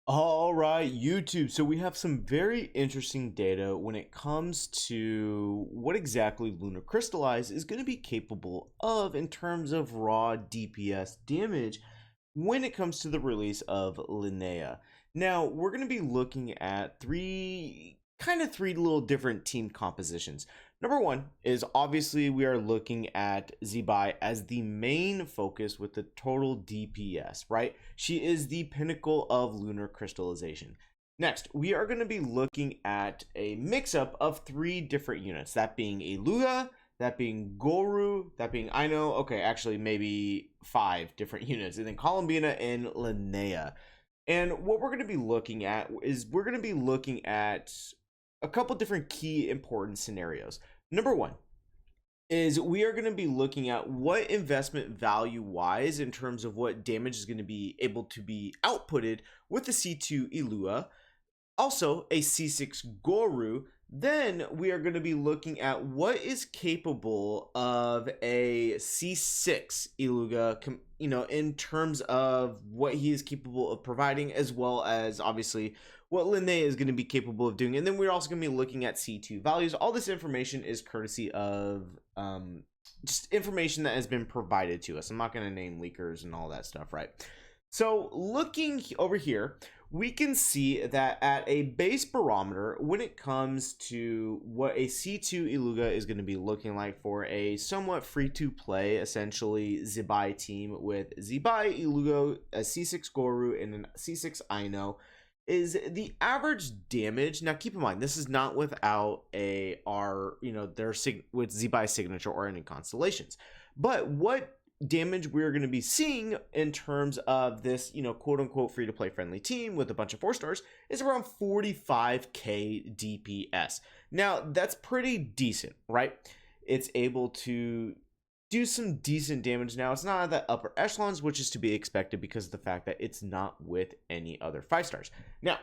All right, YouTube. So we have some very interesting data when it comes to what exactly Lunar-Crystallize is going to be capable of in terms of raw DPS damage when it comes to the release of Linnea. Now, we're going to be looking at three little different team compositions. Number one is obviously we are looking at Zibai as the main focus with the total DPS, right? She is the pinnacle of lunar crystallization. Next, we are going to be looking at a mix-up of three different units, that being Eluga, that being Goru, that being Aino, okay, actually maybe five different units, and then Columbina and Linnea. And what we're going to be looking at is we're going to be looking at a couple different key important scenarios. Number one is we are going to be looking at what investment value wise in terms of what damage is going to be able to be outputted with the C2 Ilua, also a C6 Goru. Then we are going to be looking at what is capable of a C6 Iluga, in terms of what he is capable of providing, as well as obviously what Linnea is going to be capable of doing. And then we're also going to be looking at C2 values. All this information is courtesy of just information that has been provided to us. I'm not going to name leakers and all that stuff, right? So looking over here, we can see that at a base barometer, when it comes to what a C2 Iluga is going to be looking like for a somewhat free-to-play, essentially, Zibai team with Zibai, Iluga, a C6 Goru, and a C6 Aino, is the average damage. Now, keep in mind, this is not without their with Zibai signature or any constellations. But what damage we're going to be seeing in terms of this, quote unquote free to play friendly team with a bunch of 4-stars is around 45k DPS. Now, that's pretty decent, right? It's able to do some decent damage. Now, it's not at the upper echelons, which is to be expected because of the fact that it's not with any other 5-stars. Now,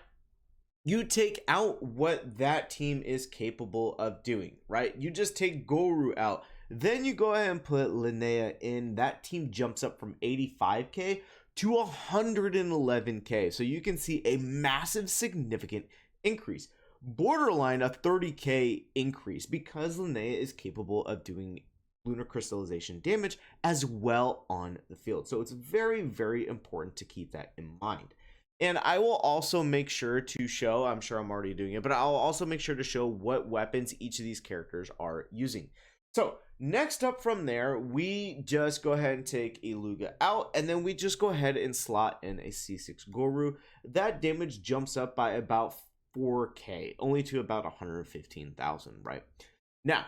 you take out what that team is capable of doing, right? You just take Goru out. Then you go ahead and put Linnea in. That team jumps up from 85k to 111k. So you can see a massive, significant increase. Borderline a 30k increase because Linnea is capable of doing lunar crystallization damage as well on the field. So it's very, very important to keep that in mind. And I will also make sure to show, I'm sure I'm already doing it, but I'll also make sure to show what weapons each of these characters are using. So next up from there, we just go ahead and take Iluga out, and then we just go ahead and slot in a C6 Goru. That damage jumps up by about 4k, only to about 115,000, right? Now,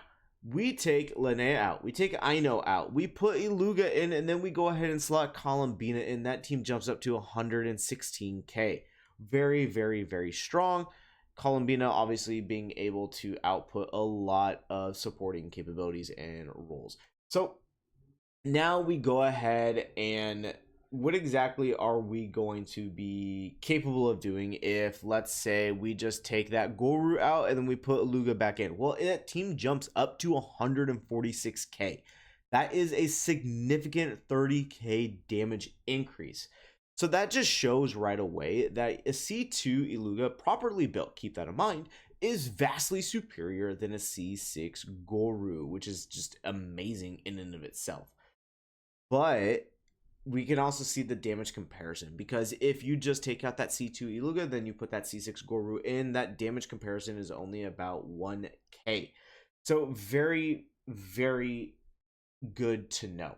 we take Linnea out, we take Aino out, we put Iluga in, and then we go ahead and slot Columbina in. That team jumps up to 116k. Very, very, very strong. Columbina obviously being able to output a lot of supporting capabilities and roles. So now we go ahead and what exactly are we going to be capable of doing if, let's say, we just take that Goru out and then we put Luga back in? Well, that team jumps up to 146k. That is a significant 30k damage increase. So that just shows right away that a C2 Iluga properly built, keep that in mind, is vastly superior than a C6 Goru, which is just amazing in and of itself. But we can also see the damage comparison, because if you just take out that C2 Iluga, then you put that C6 Goru in, that damage comparison is only about 1k. So very, very good to know.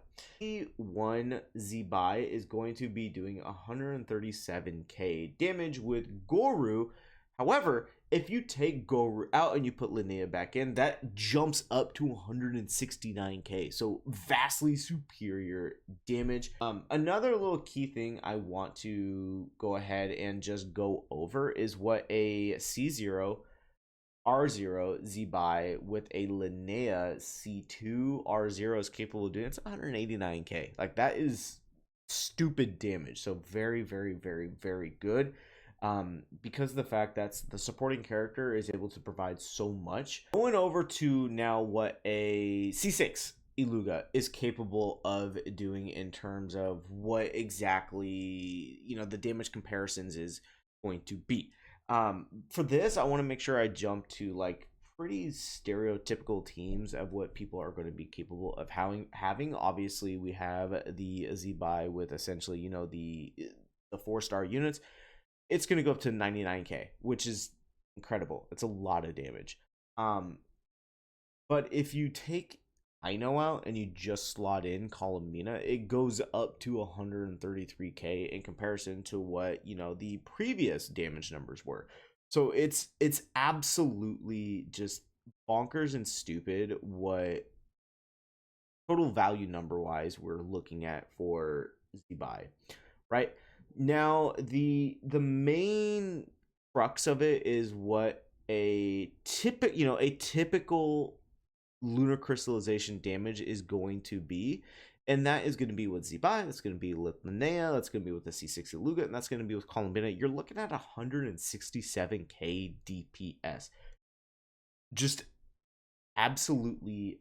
One Zibai is going to be doing 137k damage with Goru. However, if you take Goru out and you put Linnea back in, that jumps up to 169k. So vastly superior damage. Another little key thing I want to go ahead and just go over is what a C0 R0 Zibai with a Linnea C2 R0 is capable of doing. It's 189k. Like, that is stupid damage. So very, very, very, very good. Because of the fact that the supporting character is able to provide so much. Going over to now what a C6 Iluga is capable of doing in terms of what exactly, the damage comparisons is going to be. For this, I want to make sure I jump to like pretty stereotypical teams of what people are going to be capable of having. Obviously, we have the Zebai with essentially, you know, the 4-star units. It's going to go up to 99k, which is incredible. It's a lot of damage. But if you take Ino out and you just slot in Columina, it goes up to 133k in comparison to what, you know, the previous damage numbers were. So it's absolutely just bonkers and stupid what total value number wise we're looking at for Zebai. Right? Now the main crux of it is what a typical lunar crystallization damage is going to be, and that is going to be with Zebai, that's going to be with Linnea, that's going to be with the C60 Luga, and that's going to be with Columbina. You're looking at 167k DPS. Just absolutely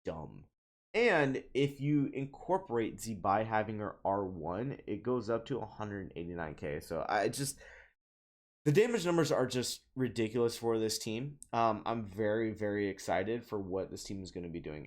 dumb. And if you incorporate Zebai having her R1, it goes up to 189k. So I just, the damage numbers are just ridiculous for this team. I'm very, very excited for what this team is going to be doing.